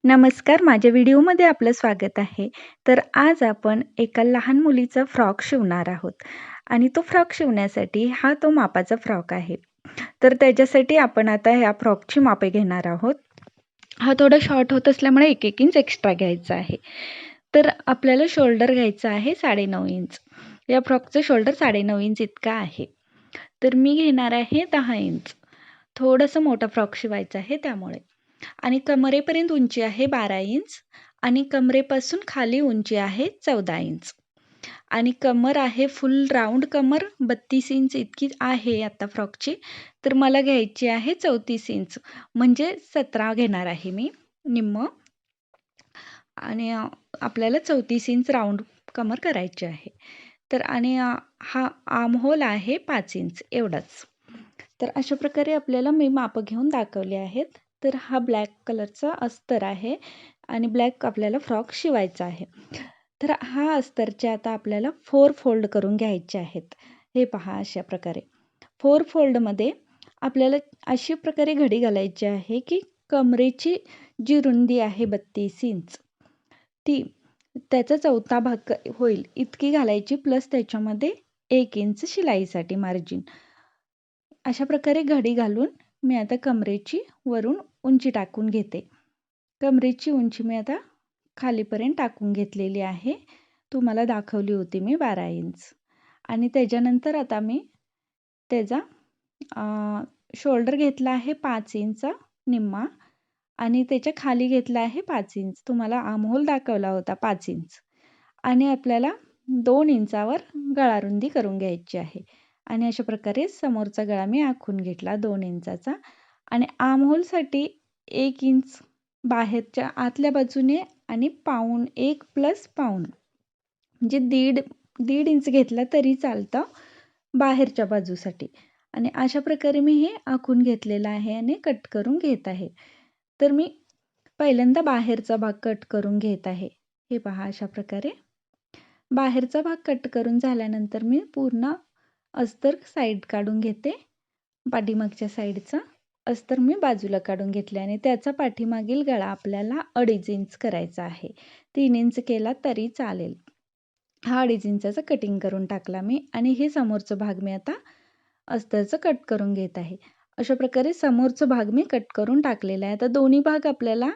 नमस्कार, माझ्या व्हिडिओमध्ये आपलं स्वागत आहे. तर आज आपण एका लहान मुलीचा फ्रॉक शिवणार आहोत आणि तो फ्रॉक शिवण्यासाठी हा तो मापाचा फ्रॉक आहे. तर त्याच्यासाठी आपण आता ह्या फ्रॉकची मापे घेणार आहोत. हा थोडा शॉर्ट होत असल्यामुळे 1-1 इंच एक्स्ट्रा घ्यायचा आहे. तर आपल्याला शोल्डर घ्यायचा आहे 9.5 इंच. या फ्रॉकचं शोल्डर 9.5 इंच इतका आहे. तर मी घेणार आहे 10 इंच. थोडंसं मोठा फ्रॉक शिवायचा आहे त्यामुळे. आणि कमरेपर्यंत उंची आहे 12 इंच आणि कमरेपासून खाली उंची आहे 14 इंच आणि कमर आहे फुल राऊंड कमर 32 इंच इतकी आहे आता फ्रॉकची. तर मला घ्यायची आहे 34 इंच म्हणजे 17 घेणार आहे मी निम्मं आणि आपल्याला 34 इंच राऊंड कमर करायची आहे. तर आणि हा आर्म होल आहे 5 इंच एवढाच. तर अशा प्रकारे आपल्याला मी मापं घेऊन दाखवले आहेत. तर हा ब्लॅक कलरचा अस्तर आहे आणि ब्लॅक आपल्याला फ्रॉक शिवायचा आहे. तर हा अस्तरचे आता आपल्याला 4 फोल्ड करून घ्यायचे आहेत. हे पहा अशा प्रकारे. 4 फोल्डमध्ये आपल्याला अशी प्रकारे घडी घालायची आहे की कमरेची जी रुंदी आहे 32 इंच ती त्याचा चौथा भाग होईल इतकी घालायची प्लस त्याच्यामध्ये 1 इंच शिलाईसाठी मार्जिन. अशा प्रकारे घडी घालून मी आता कमरेची वरून उंची टाकून घेते. कमरेची उंची मी आता खालीपर्यंत टाकून घेतलेली आहे. तुम्हाला दाखवली होती मी 12 इंच आणि त्याच्यानंतर आता मी त्याचा शोल्डर घेतला आहे 5 इंचचा निम्मा आणि त्याच्या खाली घेतला आहे 5 इंच. तुम्हाला आर्महोल दाखवला होता 5 इंच आणि आपल्याला 2 इंचावर गळारुंदी करून घ्यायची आहे. आणि अशा प्रकारे समोरचा गळा मी आखून घेतला 2 इंचाचा आणि आर्महोलसाठी 1 इंच बाहेरच्या आतल्या बाजूने आणि पाऊण 1 प्लस पाऊण म्हणजे दीड इंच घेतला तरी चालतं बाहेरच्या बाजूसाठी. आणि अशा प्रकारे मी हे आखून घेतलेलं आहे आणि कट करून घेत आहे. तर मी पहिल्यांदा बाहेरचा भाग कट करून घेत आहे. हे पहा अशा प्रकारे. बाहेरचा भाग कट करून झाल्यानंतर मी पूर्ण अस्तर साईड काढून घेते. पाठीमागच्या साईडचा अस्तर मी बाजूला काढून घेतले आणि त्याचा पाठीमागील गळा आपल्याला 2.5 इंच करायचा आहे. 3 इंच केला तरी चालेल. हा 2.5 इंचाचा कटिंग करून टाकला मी आणि हे समोरचा भाग मी आता अस्तरचं कट करून घेत आहे. अशा प्रकारे समोरचा भाग मी कट करून टाकलेला आहे. आता दोन्ही भाग आपल्याला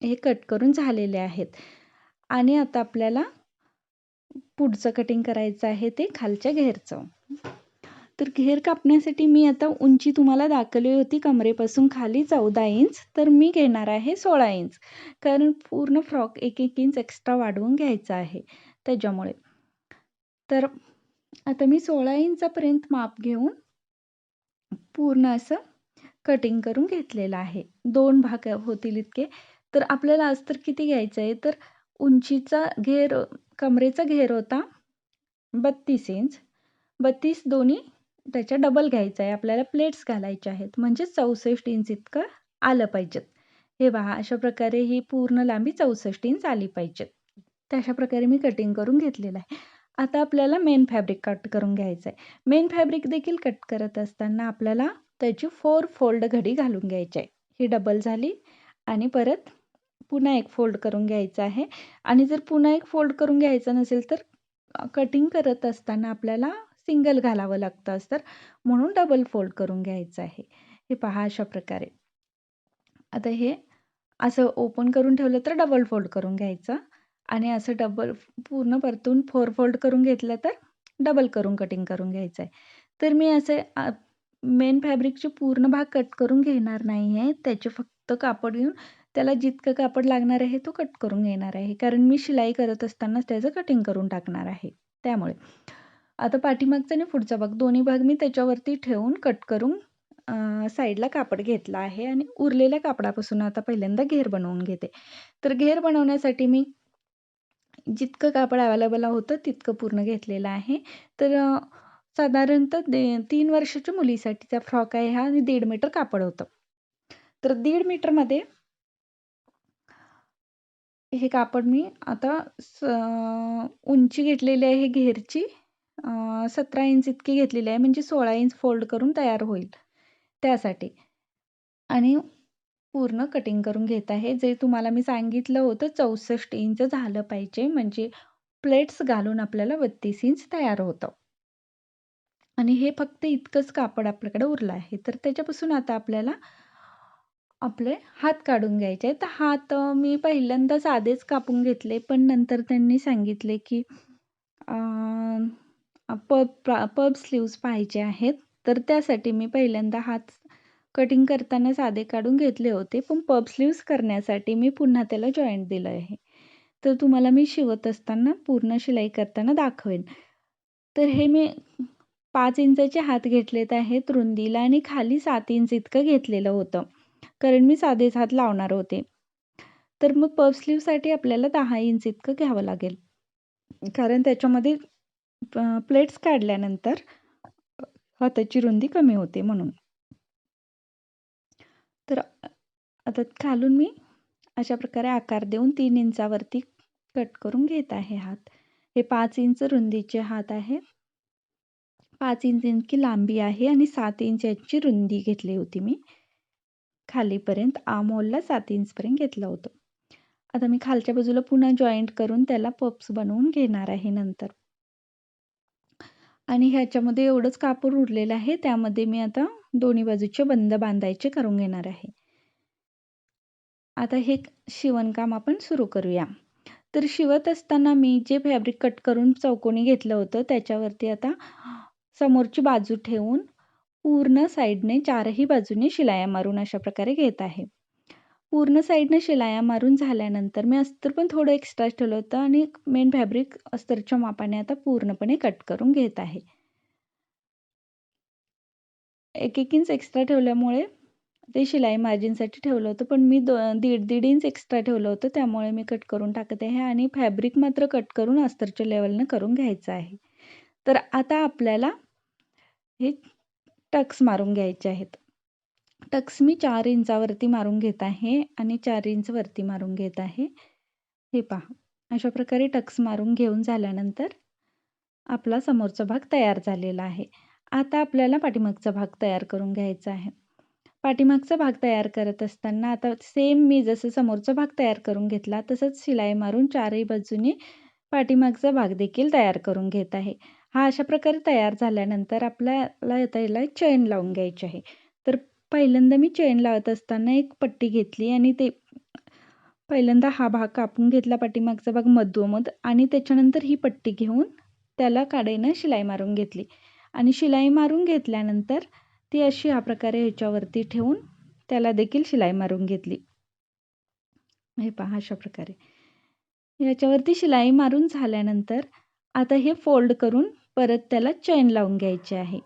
हे कट करून झालेले आहेत आणि आता आपल्याला पुढचं कटिंग करायचं आहे ते खालच्या घेरचं. तर घेर कापण्यासाठी मी आता उंची तुम्हाला दाखवली होती कमरेपासून खाली 14 इंच तर मी घेणार आहे 16 इंच कारण पूर्ण फ्रॉक 1-1 इंच एक्स्ट्रा वाढवून घ्यायचा आहे त्याच्यामुळे. तर आता मी 16 इंचापर्यंत माप घेऊन पूर्ण असं कटिंग करून घेतलेलं आहे. 2 भाग होतील इतके. तर आपल्याला अस्तर किती घ्यायचं आहे तर उंचीचा घेर कमरेचा घेर होता 32 इंच. 32 दोन्ही त्याच्या डबल घ्यायचा आहे. आपल्याला प्लेट्स घालायच्या आहेत म्हणजे 64 इंच इतकं आलं पाहिजेत. हे पहा अशा प्रकारे ही पूर्ण लांबी 64 इंच आली पाहिजे. तर अशा प्रकारे मी कटिंग करून घेतलेलं आहे. आता आपल्याला मेन फॅब्रिक कट करून घ्यायचं आहे. मेन फॅब्रिक देखील कट करत असताना आपल्याला त्याची 4 फोल्ड घडी घालून घ्यायची आहे. ही डबल झाली आणि परत पुन्हा एक फोल्ड करून घ्यायचं आहे आणि जर पुन्हा एक फोल्ड करून घ्यायचं नसेल तर कटिंग करत असताना आपल्याला सिंगल घालावं लागतं अस्तर म्हणून डबल फोल्ड करून घ्यायचं आहे. हे पहा अशा प्रकारे. आता हे असं ओपन करून ठेवलं तर डबल फोल्ड करून घ्यायचं आणि असं डबल पूर्ण परतून 4 फोल्ड करून घेतलं तर डबल करून कटिंग करून घ्यायचं आहे. तर मी असे मेन फॅब्रिकचे पूर्ण भाग कट करून घेणार नाही आहे. त्याचे फक्त कापड घेऊन त्याला जितकं कापड लागणार आहे तो कट करून घेणार आहे. कारण मी शिलाई करत असतानाच त्याचं कटिंग करून टाकणार आहे. त्यामुळे. आता पाठीमागचा आणि पुढचा भाग दोन्ही भाग मी त्याच्यावरती ठेवून कट करून साईडला कापड घेतला आहे आणि उरलेल्या कापडापासून आता पहिल्यांदा घेर बनवून घेते. तर घेर बनवण्यासाठी मी जितकं कापड अवेलेबल होतं तितकं पूर्ण घेतलेलं आहे. तर साधारणतः 3 वर्षाच्या मुलीसाठीचा फ्रॉक आहे हा आणि 1.5 मीटर कापड होतं. तर 1.5 मीटरमध्ये हे कापड मी आता उंची घेतलेली आहे घेरची 17 इंच इतकी घेतलेली आहे म्हणजे 16 इंच फोल्ड करून तयार होईल त्यासाठी. आणि पूर्ण कटिंग करून घेत आहे. जे तुम्हाला मी सांगितलं होतं 64 इंच झालं पाहिजे, म्हणजे प्लेट्स घालून आपल्याला 32 इंच तयार होतं. आणि हे फक्त इतकंच कापड आपल्याकडे उरलं आहे. तर त्याच्यापासून आता आपल्याला आपले हात काढून घ्यायचे आहेत. तर हात मी पहिल्यांदा साधेच कापून घेतले, पण नंतर त्यांनी सांगितले, की पब स्लीव्हज पाहिजे आहेत. तर त्यासाठी मी पहिल्यांदा हात कटिंग करताना साधे काढून घेतले होते. पण पब स्लीव्हज करण्यासाठी मी पुन्हा त्याला जॉइंट दिलं आहे. तर तुम्हाला मी शिवत असताना पूर्ण शिलाई करताना दाखवेन. तर हे मी 5 इंचाचे हात घेतलेत आहेत रुंदीला आणि खाली 7 इंच इतकं घेतलेलं होतं. कारण मी साधेच हात लावणार होते. तर मग पफ स्लीव्हसाठी आपल्याला 10 इंच इतकं घ्यावं लागेल. कारण त्याच्यामध्ये प्लेट्स काढल्यानंतर हाताची रुंदी कमी होते म्हणून. तर आता खालून मी अशा प्रकारे आकार देऊन 3 इंचावरती कट करून घेत आहे हात. हे 5 इंच रुंदीचे हात आहेत. 5 इंच इतकी लांबी आहे आणि 7 इंच याची रुंदी घेतली होती मी. खालीपर्यंत आर्महोलला 7 इंचपर्यंत घेतलं होतं. आता मी खालच्या बाजूला पुन्हा जॉइंट करून त्याला पप्स बनवून घेणार आहे नंतर. आणि ह्याच्यामध्ये एवढंच कापड उरलेलं आहे. त्यामध्ये मी आता दोन्ही बाजूचे बंद बांधायचे करून घेणार आहे. आता हे शिवणकाम आपण सुरू करूया. तर शिवत असताना मी जे फॅब्रिक कट करून चौकोनी घेतलं होतं त्याच्यावरती आता समोरची बाजू ठेवून पूर्ण साईडने चारही बाजूने शिलाया मारून अशा प्रकारे घेत आहे. पूर्ण साईडने शिलाया मारून झाल्यानंतर मी अस्तर पण थोडं एक्स्ट्रा ठेवलं होतं आणि मेन फॅब्रिक अस्तरच्या मापाने आता पूर्णपणे कट करून घेत आहे. 1-1 इंच एक्स्ट्रा ठेवल्यामुळे ते शिलाई मार्जिनसाठी ठेवलं होतं, पण मी 1.5 इंच एक्स्ट्रा ठेवलं होतं, त्यामुळे मी कट करून टाकत आहे आणि फॅब्रिक मात्र कट करून अस्तरच्या लेवलनं करून घ्यायचं आहे. तर आता आपल्याला हे टक्स मारून घ्यायचे आहेत. टक्स मी 4 इंचावरती मारून घेत आहे आणि 4 इंच वरती मारून घेत आहे. हे पहा, अशा प्रकारे टक्स मारून घेऊन झाल्यानंतर आपला समोरचा भाग तयार झालेला आहे. आता आपल्याला पाठीमागचा भाग तयार करून घ्यायचा आहे. पाठीमागचा भाग तयार करत असताना आता सेम मी जसं समोरचा भाग तयार करून घेतला तसंच शिलाई मारून चारही बाजूने पाठीमागचा भाग देखील तयार करून घेत आहे. हा अशा प्रकारे तयार झाल्यानंतर आपल्याला आता याला चैन लावून घ्यायची आहे. तर पहिल्यांदा मी चैन लावत असताना एक पट्टी घेतली आणि ते पहिल्यांदा हा भाग कापून घेतला पाठीमागचा भाग मधोमध आणि त्याच्यानंतर ही पट्टी घेऊन त्याला काडेनं शिलाई मारून घेतली आणि शिलाई मारून घेतल्यानंतर ती अशी ह्या प्रकारे ह्याच्यावरती ठेवून त्याला देखील शिलाई मारून घेतली. हे पहा अशा प्रकारे. याच्यावरती शिलाई मारून झाल्यानंतर आता हे फोल्ड करून परत त्याला चैन लावून घ्यायची आहे.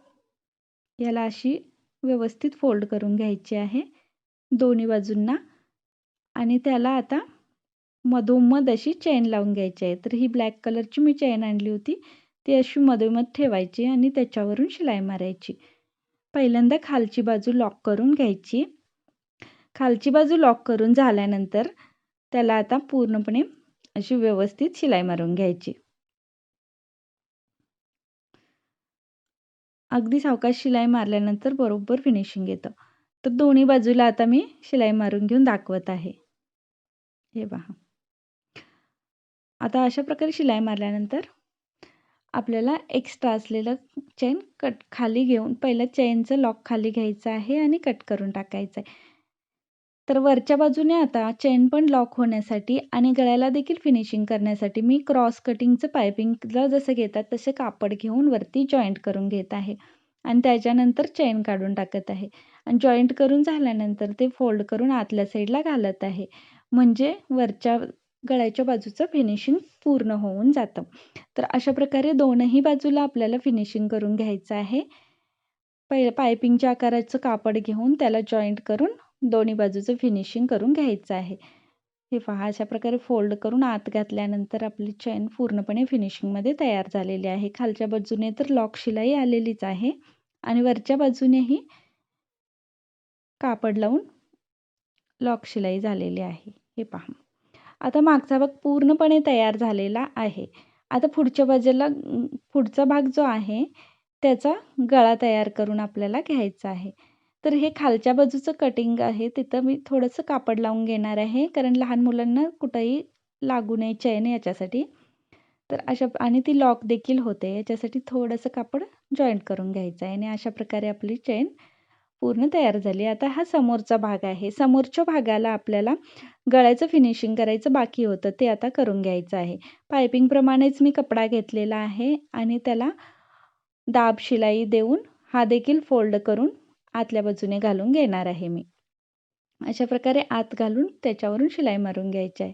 याला अशी व्यवस्थित फोल्ड करून घ्यायची आहे दोन्ही बाजूंना आणि त्याला आता मधोमध अशी चैन लावून घ्यायची आहे. तर ही ब्लॅक कलरची मी चैन आणली होती. ती अशी मधोमध ठेवायची आणि त्याच्यावरून शिलाई मारायची. पहिल्यांदा खालची बाजू लॉक करून घ्यायची. खालची बाजू लॉक करून झाल्यानंतर त्याला आता पूर्णपणे अशी व्यवस्थित शिलाई मारून घ्यायची. अगदी सावकाश शिलाई मारल्यानंतर बरोबर फिनिशिंग येतं. तर दोन्ही बाजूला आता मी शिलाई मारून घेऊन दाखवत आहे. हे पहा. आता अशा प्रकारे शिलाई मारल्यानंतर आपल्याला एक्स्ट्रा असलेलं चैन खाली घेऊन पहिलं चैनचं लॉक खाली घ्यायचं आहे आणि कट करून टाकायचं आहे. तर वरच्या बाजूने आता चैन पण लॉक होण्यासाठी आणि गळ्याला देखील फिनिशिंग करण्यासाठी मी क्रॉस कटिंगचं पायपिंगला जसं घेतात तसे कापड घेऊन वरती जॉईंट करून घेत आहे आणि त्याच्यानंतर चैन काढून टाकत आहे आणि जॉईंट करून झाल्यानंतर ते फोल्ड करून आतल्या साईडला घालत आहे. म्हणजे वरच्या गळ्याच्या बाजूचं फिनिशिंग पूर्ण होऊन जातं. तर अशा प्रकारे दोनही बाजूला आपल्याला फिनिशिंग करून घ्यायचं आहे. पायपिंगच्या आकाराचं कापड घेऊन त्याला जॉईंट करून दोन्ही बाजूचं फिनिशिंग करून घ्यायचं आहे. हे पहा अशा प्रकारे फोल्ड करून आत घातल्यानंतर आपली चैन पूर्णपणे फिनिशिंगमध्ये तयार झालेली आहे. खालच्या बाजूने तर लॉक शिलाई आलेलीच आहे आणि वरच्या बाजूनेही कापड लावून लॉक शिलाई झालेली आहे. हे पहा. आता मागचा भाग पूर्णपणे तयार झालेला आहे. आता पुढच्या बाजूला पुढचा भाग जो आहे त्याचा गळा तयार करून आपल्याला घ्यायचा आहे. तर हे खालच्या बाजूचं कटिंग आहे तिथं मी थोडंसं कापड लावून घेणार आहे, कारण लहान मुलांना कुठंही लागू नये चैन याच्यासाठी. तर आणि ती लॉक देखील होते, याच्यासाठी थोडंसं कापड जॉईंट करून घ्यायचं आहे आणि अशा प्रकारे आपली चैन पूर्ण तयार झाली. आता हा समोरचा भाग आहे. समोरच्या भागाला आपल्याला गळ्याचं फिनिशिंग करायचं बाकी होतं, ते आता करून घ्यायचं आहे. पायपिंगप्रमाणेच मी कपडा घेतलेला आहे आणि त्याला दाब शिलाई देऊन हा देखील फोल्ड करून आतल्या बाजूने घालून घेणार आहे मी. अशा प्रकारे आत घालून त्याच्यावरून शिलाई मारून घ्यायची आहे.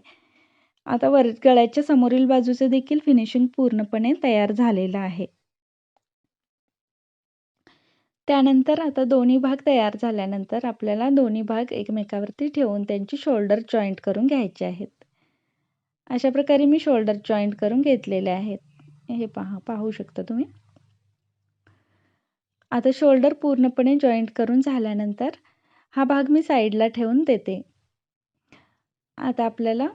आता गळ्याच्या समोरील बाजूचं देखील फिनिशिंग पूर्णपणे तयार झालेलं आहे. त्यानंतर आता दोन्ही भाग तयार झाल्यानंतर आपल्याला दोन्ही भाग एकमेकावरती ठेवून त्यांची शोल्डर जॉईंट करून घ्यायचे आहेत. अशा प्रकारे मी शोल्डर जॉईंट करून घेतलेले आहेत. हे पाहू शकता तुम्ही. आता शोल्डर पूर्णपणे जॉईंट करून झाल्यानंतर हा भाग मी साईडला ठेवून देते. आता आपल्याला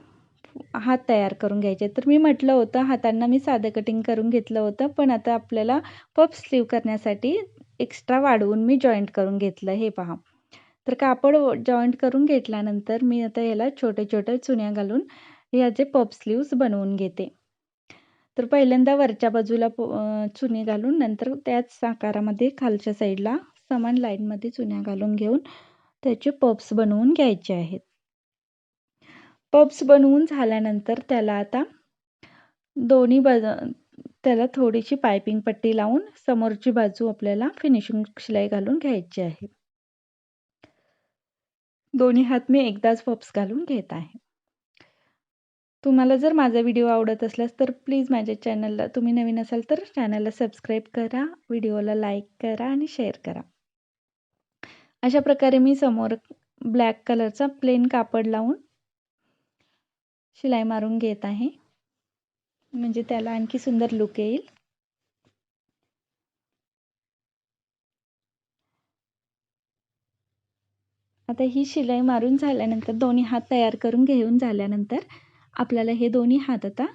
हात तयार करून घ्यायचे. तर मी म्हटलं होतं हातांना मी साधं कटिंग करून घेतलं होतं, पण आता आपल्याला पफ स्लीव्ह करण्यासाठी एक्स्ट्रा वाढवून मी जॉईंट करून घेतलं. हे पहा. तर कापड जॉईंट करून घेतल्यानंतर मी आता याला छोटे-छोटे चुन्या घालून याचे पफ स्लीव्हज बनवून घेते. तर पहिल्यांदा वरच्या बाजूला चुनी घालून नंतर त्याच आकारामध्ये खालच्या साईडला समान लाईनमध्ये चुन्या घालून घेऊन त्याचे पफ्स बनवून घ्यायचे आहेत. पफ्स बनवून झाल्यानंतर त्याला आता त्याला थोडीशी पायपिंग पट्टी लावून समोरची बाजू आपल्याला फिनिशिंग शिलाई घालून घ्यायची आहे. दोन्ही हात मी एकदाच पफ्स घालून घेत आहे. तुम्हाला जर माझा व्हिडिओ आवडत असल्यास तर प्लीज माझ्या चॅनलला, तुम्ही नवीन असाल तर चॅनलला सबस्क्राईब करा, व्हिडिओला लाईक करा आणि शेअर करा. अशा प्रकारे मी समोर ब्लॅक कलरचा प्लेन कापड लावून शिलाई मारून घेत आहे, म्हणजे त्याला आणखी सुंदर लुक येईल. आता ही शिलाई मारून झाल्यानंतर दोन्ही हात तयार करून घेऊन झाल्यानंतर आपल्याला हे दोन्ही हात आता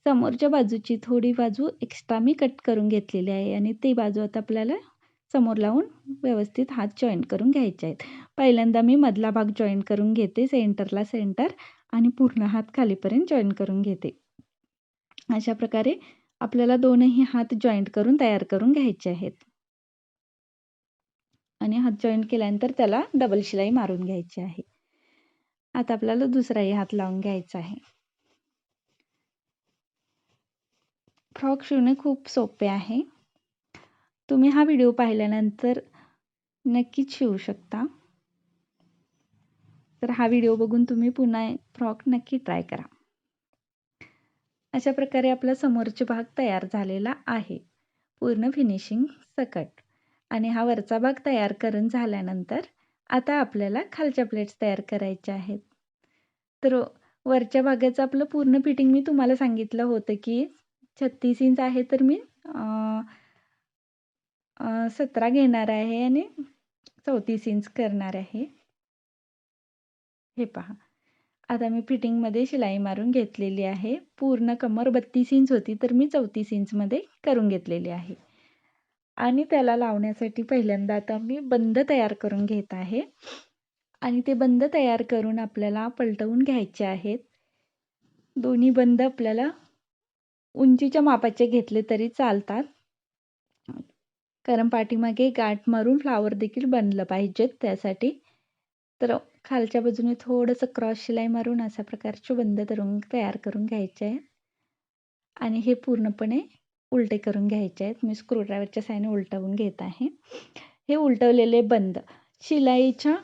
समोरच्या बाजूची थोडी बाजू एक्स्ट्रा मी कट करून घेतलेली आहे आणि ती बाजू आता आपल्याला समोर लावून व्यवस्थित हात जॉईंट करून घ्यायचे आहेत. पहिल्यांदा मी मधला भाग जॉईंट करून घेते, सेंटरला सेंटर आणि पूर्ण हात खालीपर्यंत जॉईंट करून घेते. अशा प्रकारे आपल्याला दोनही हात जॉईंट करून तयार करून घ्यायचे आहेत आणि हात जॉईंट केल्यानंतर त्याला डबल शिलाई मारून घ्यायची आहे. आता आपल्याला दुसराही हात लावून घ्यायचा आहे. फ्रॉक शिवणे खूप सोपे आहे. तुम्ही हा व्हिडिओ पाहिल्यानंतर नक्कीच शिवू शकता. तर हा व्हिडिओ बघून तुम्ही पुन्हा फ्रॉक नक्की ट्राय करा. अशा प्रकारे आपला समोरचा भाग तयार झालेला आहे, पूर्ण फिनिशिंग सकट. आणि हा वरचा भाग तयार करून झाल्यानंतर आता आपल्याला खालच्या प्लेट्स तयार करायच्या आहेत. तर वरच्या भागाचं आपलं पूर्ण फिटिंग मी तुम्हाला सांगितलं होतं की 36 इंच आहे, तर मी 17 घेणार आहे आणि 34 इंच करणार आहे. हे पहा. आता मी फिटिंगमध्ये शिलाई मारून घेतलेली आहे. पूर्ण कमर 32 इंच होती, तर मी 34 इंचमध्ये करून घेतलेली आहे. आणि त्याला लावण्यासाठी पहिल्यांदा आता मी बंद तयार करून घेत आहे आणि ते बंद तयार करून आपल्याला पलटवून घ्यायचे आहेत. दोन्ही बंद आपल्याला उंचीच्या मापाचे घेतले तरी चालतात, कारण पाठीमागे गाठ मारून फ्लावर देखील बनलं पाहिजेत त्यासाठी. तर खालच्या बाजूने थोडंसं क्रॉस शिलाई मारून अशा प्रकारचे बंद तयार करून घ्यायचे आहेत आणि हे पूर्णपणे उलटे करून घ्यायचे आहेत. मी स्क्रूड्रायव्हरच्या साहाय्याने उलटवून घेत आहे. हे उलटवलेले बंद शिलाईच्या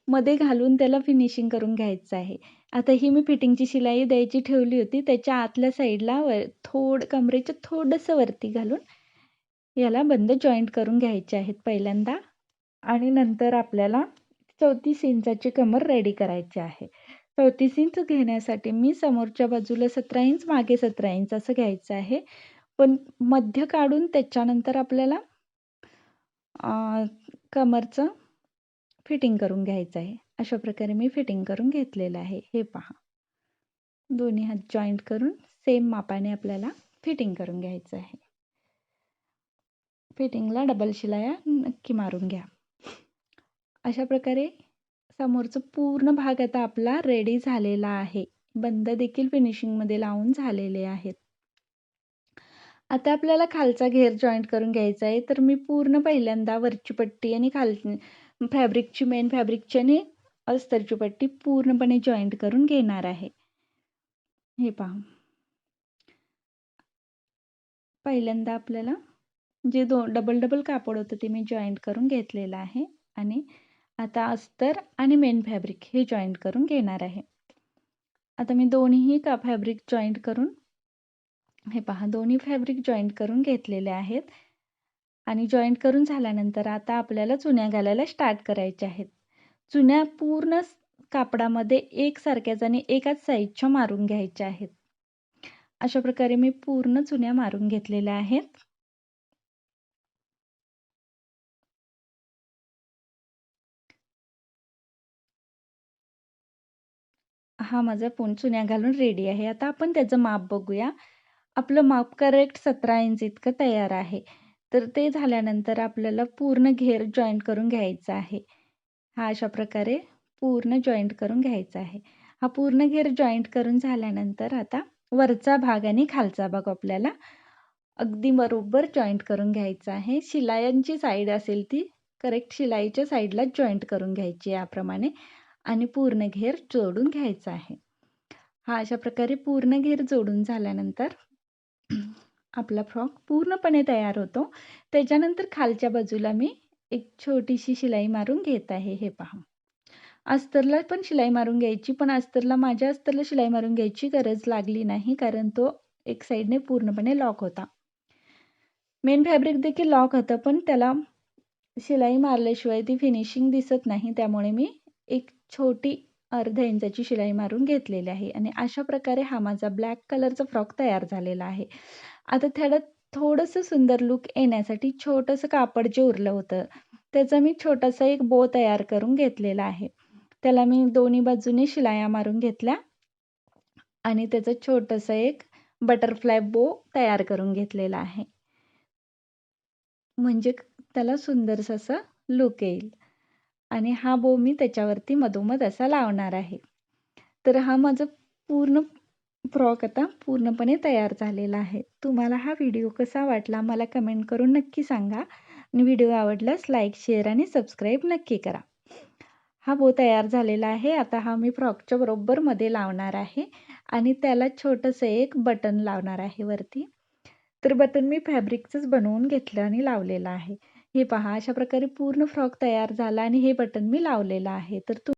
मध्ये घालून त्याला फिनिशिंग करून घ्यायचं आहे. आता ही मी फिटिंगची शिलाई द्यायची ठेवली होती, त्याच्या आतल्या साईडला कमरेच्या थोडंसं वरती घालून याला बंद जॉईंट करून घ्यायचे आहेत पहिल्यांदा आणि नंतर आपल्याला 34 इंचाची कमर रेडी करायची आहे. 34 इंच घेण्यासाठी मी समोरच्या बाजूला 17 इंच, मागे 17 इंच असं घ्यायचं आहे. पण मध्य काढून त्याच्यानंतर आपल्याला कमरचं फिटिंग करून घ्यायचं आहे. अशा प्रकारे मी फिटिंग करून घेतलेलं आहे. हे पहा. दोन्ही हात जॉईंट करून सेम मापाने आपल्याला फिटिंग करून घ्यायचं आहे. फिटिंगला डबल शिलाया नक्की मारून घ्या. अशा प्रकारे समोरचा पूर्ण भाग आता आपला रेडी झालेला आहे. बंद देखील फिनिशिंगमध्ये लावून झालेले आहेत. आता आपल्याला खालचा घेर जॉइंट करून घ्यायचा आहे. तर मी पूर्ण पहिल्यांदा वरची पट्टी आणि फॅब्रिकची मेन फॅब्रिकची आणि अस्तरची पट्टी पूर्णपणे जॉइंट करून घेणार आहे. हे पहा. पहिल्यांदा आपल्याला जे डबल कापड होतं ते मी जॉइंट करून घेतलेलं आहे आणि आता अस्तर आणि मेन फॅब्रिक हे जॉइंट करून घेणार आहे. आता मी दोन्हीही फॅब्रिक जॉइंट करून हे पहा, दोन्ही फॅब्रिक जॉइंट करून घेतलेले आहेत आणि जॉइंट करून झाल्यानंतर आता आपल्याला चुन्या घालायला स्टार्ट करायच्या आहेत. चुन्या पूर्ण कापडामध्ये एकसारख्याच आणि एकाच साईजच्या मारून घ्यायच्या आहेत. अशा प्रकारे मी पूर्ण चुन्या मारून घेतलेल्या आहेत. हा माझा चुन्या घालून रेडी आहे. आता आपण त्याचं माप बघूया. आपलं माप करेक्ट 17 इंच इतकं तयार आहे. तर ते झाल्यानंतर आपल्याला पूर्ण घेर जॉइंट करून घ्यायचा आहे. हा अशा प्रकारे पूर्ण जॉइंट करून घ्यायचा आहे. हा पूर्ण घेर जॉइंट करून झाल्यानंतर आता वरचा भाग आणि खालचा भाग आपल्याला अगदी बरोबर जॉइंट करून घ्यायचा आहे. शिलायांची साईड असेल ती करेक्ट शिलाईच्या साईडला जॉइंट करून घ्यायची याप्रमाणे आणि पूर्ण घेर जोडून घ्यायचा आहे. हा अशा प्रकारे पूर्ण घेर जोडून झाल्यानंतर आपला फ्रॉक पूर्णपणे तयार होतो. त्याच्यानंतर खालच्या बाजूला मी एक छोटीशी शिलाई मारून घेत आहे. हे पहा. अस्तरला पण शिलाई मारून घ्यायची, पण माझ्या अस्तरला शिलाई मारून घ्यायची गरज लागली नाही, कारण तो एक साईडने पूर्णपणे लॉक होता. मेन फॅब्रिक देखील लॉक होतं, पण त्याला शिलाई मारल्याशिवाय ती फिनिशिंग दिसत नाही. त्यामुळे मी एक छोटी अर्ध्या इंचाची शिलाई मारून घेतलेली आहे आणि अशा प्रकारे हा माझा ब्लॅक कलरचा फ्रॉक तयार झालेला आहे. आता थोडंसं सुंदर लूक येण्यासाठी छोटंसं कापड जे उरलं होतं, त्याचा मी छोटासा एक बो तयार करून घेतलेला आहे. त्याला मी दोन्ही बाजूने शिलाया मारून घेतल्या आणि त्याचं छोटंसं एक बटरफ्लाय बो तयार करून घेतलेला आहे. म्हणजे त्याला सुंदरसं असं लूक येईल आणि हा बो मी त्याच्यावरती मधोमध असा लावणार आहे. तर हा माझा पूर्ण फ्रॉक आता पूर्णपणे तयार झालेला आहे. तुम्हाला हा व्हिडिओ कसा वाटला मला कमेंट करून नक्की सांगा आणि व्हिडिओ आवडल्यास लाईक, शेअर आणि सबस्क्राईब नक्की करा. हा बो तयार झालेला आहे. आता हा मी फ्रॉकच्या बरोबर मध्ये लावणार आहे आणि त्याला छोटंसं एक बटन लावणार आहे वरती. तर बटन मी फॅब्रिकचंच बनवून घेतलं आणि लावलेलं आहे. हे पहा, अशा प्रकारे पूर्ण फ्रॉक तयार झाला आणि हे बटन मी लावलेलं आहे. तर